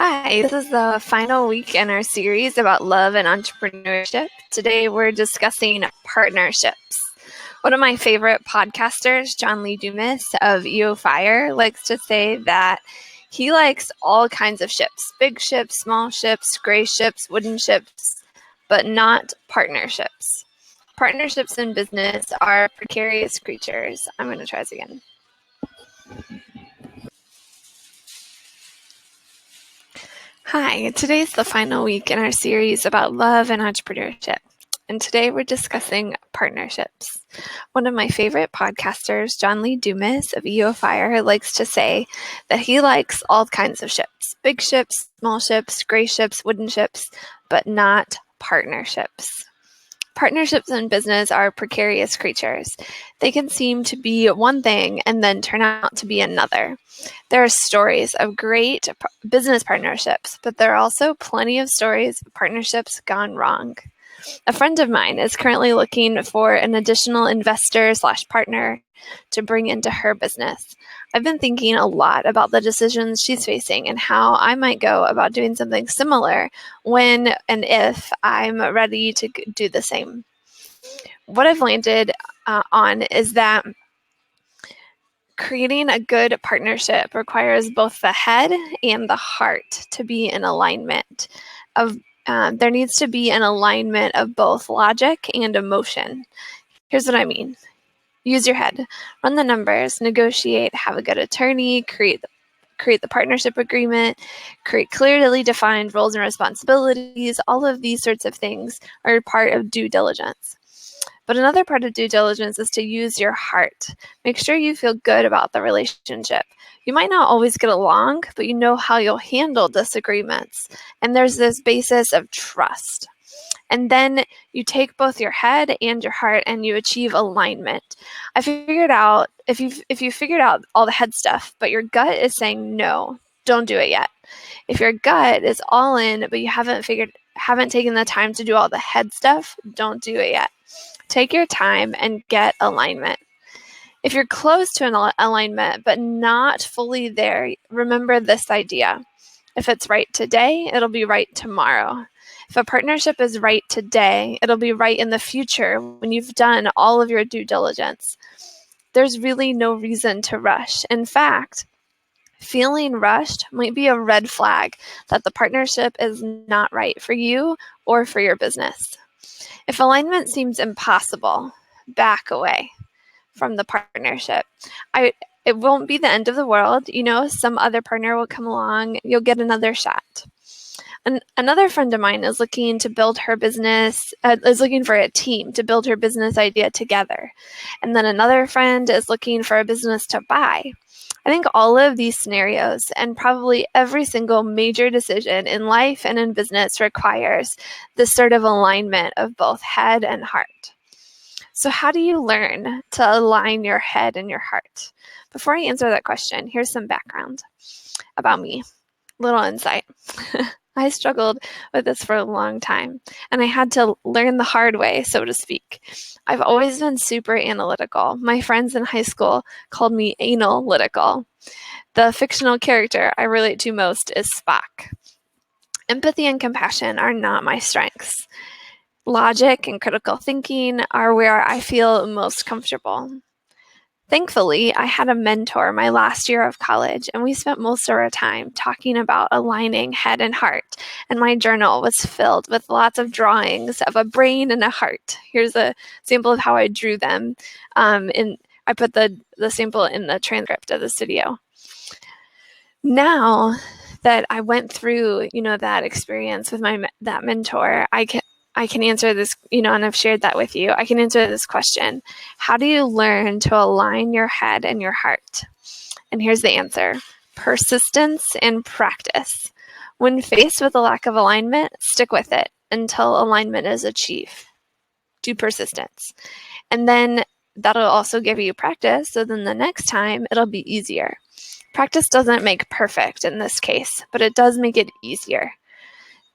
Hi, this is the final week in our series about love and entrepreneurship. Today we're discussing partnerships. One of my favorite podcasters, John Lee Dumas of EO Fire, likes to say that he likes all kinds of ships, big ships, small ships, gray ships, wooden ships, but not partnerships. Partnerships in business are precarious creatures. I'm going to try this again. Hi, today's the final week in our series about love and entrepreneurship. And today we're discussing partnerships. One of my favorite podcasters, John Lee Dumas of EO Fire, likes to say that he likes all kinds of ships, big ships, small ships, gray ships, wooden ships, but not partnerships. Partnerships in business are precarious creatures. They can seem to be one thing and then turn out to be another. There are stories of great business partnerships, but there are also plenty of stories of partnerships gone wrong. A friend of mine is currently looking for an additional investor/partner to bring into her business. I've been thinking a lot about the decisions she's facing and how I might go about doing something similar when and if I'm ready to do the same. What I've landed on is that creating a good partnership requires both the head and the heart to be in alignment. There needs to be an alignment of both logic and emotion. Here's what I mean. Use your head, run the numbers, negotiate, have a good attorney, create the partnership agreement, create clearly defined roles and responsibilities. All of these sorts of things are part of due diligence. But another part of due diligence is to use your heart. Make sure you feel good about the relationship. You might not always get along, but you know how you'll handle disagreements. And there's this basis of trust. And then you take both your head and your heart and you achieve alignment. I figured out, if you figured out all the head stuff, but your gut is saying no, don't do it yet. If your gut is all in, but you haven't taken the time to do all the head stuff, don't do it yet. Take your time and get alignment. If you're close to an alignment, but not fully there, remember this idea. If it's right today, it'll be right tomorrow. If a partnership is right today, it'll be right in the future when you've done all of your due diligence. There's really no reason to rush. In fact, feeling rushed might be a red flag that the partnership is not right for you or for your business. If alignment seems impossible, back away from the partnership. It won't be the end of the world. Some other partner will come along. You'll get another shot. Another friend of mine is looking to build her business, is looking for a team to build her business idea together. And then another friend is looking for a business to buy. I think all of these scenarios and probably every single major decision in life and in business requires this sort of alignment of both head and heart. So how do you learn to align your head and your heart? Before I answer that question, here's some background about me. Little insight. I struggled with this for a long time, and I had to learn the hard way, so to speak. I've always been super analytical. My friends in high school called me analytical. The fictional character I relate to most is Spock. Empathy and compassion are not my strengths. Logic and critical thinking are where I feel most comfortable. Thankfully, I had a mentor my last year of college, and we spent most of our time talking about aligning head and heart. And my journal was filled with lots of drawings of a brain and a heart. Here's a sample of how I drew them. I put the sample in the transcript of the studio. Now that I went through, that experience with that mentor, I can answer this, and I've shared that with you. I can answer this question. How do you learn to align your head and your heart? And here's the answer. Persistence and practice. When faced with a lack of alignment, stick with it until alignment is achieved. Do persistence. And then that'll also give you practice, so then the next time it'll be easier. Practice doesn't make perfect in this case, but it does make it easier.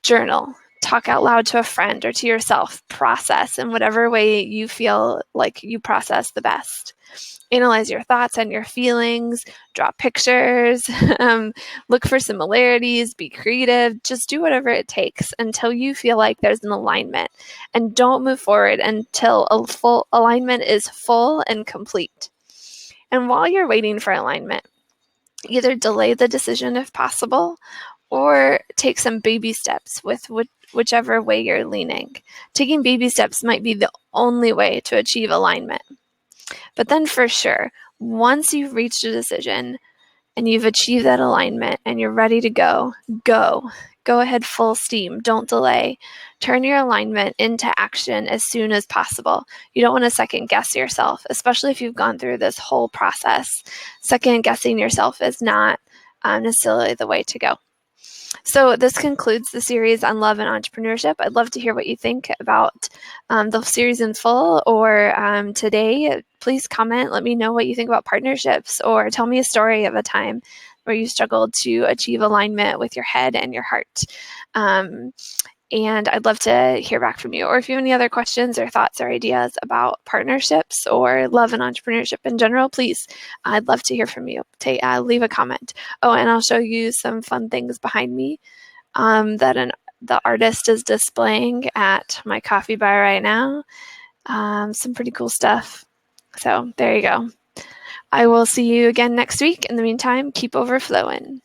Journal. talk out loud to a friend or to yourself. Process in whatever way you feel like you process the best. Analyze your thoughts and your feelings, draw pictures, look for similarities, be creative, just do whatever it takes until you feel like there's an alignment. And don't move forward until a full alignment is full and complete. And while you're waiting for alignment, either delay the decision if possible or take some baby steps with whichever way you're leaning. Taking baby steps might be the only way to achieve alignment. But then for sure, once you've reached a decision and you've achieved that alignment and you're ready to go. Go ahead full steam. Don't delay. Turn your alignment into action as soon as possible. You don't want to second guess yourself, especially if you've gone through this whole process. Second guessing yourself is not necessarily the way to go. So this concludes the series on love and entrepreneurship. I'd love to hear what you think about the series in full or today. Please comment. Let me know what you think about partnerships or tell me a story of a time where you struggled to achieve alignment with your head and your heart. And I'd love to hear back from you. Or if you have any other questions or thoughts or ideas about partnerships or love and entrepreneurship in general, please, I'd love to hear from you. Leave a comment. Oh, and I'll show you some fun things behind me that the artist is displaying at my coffee bar right now. Some pretty cool stuff. So there you go. I will see you again next week. In the meantime, keep overflowing.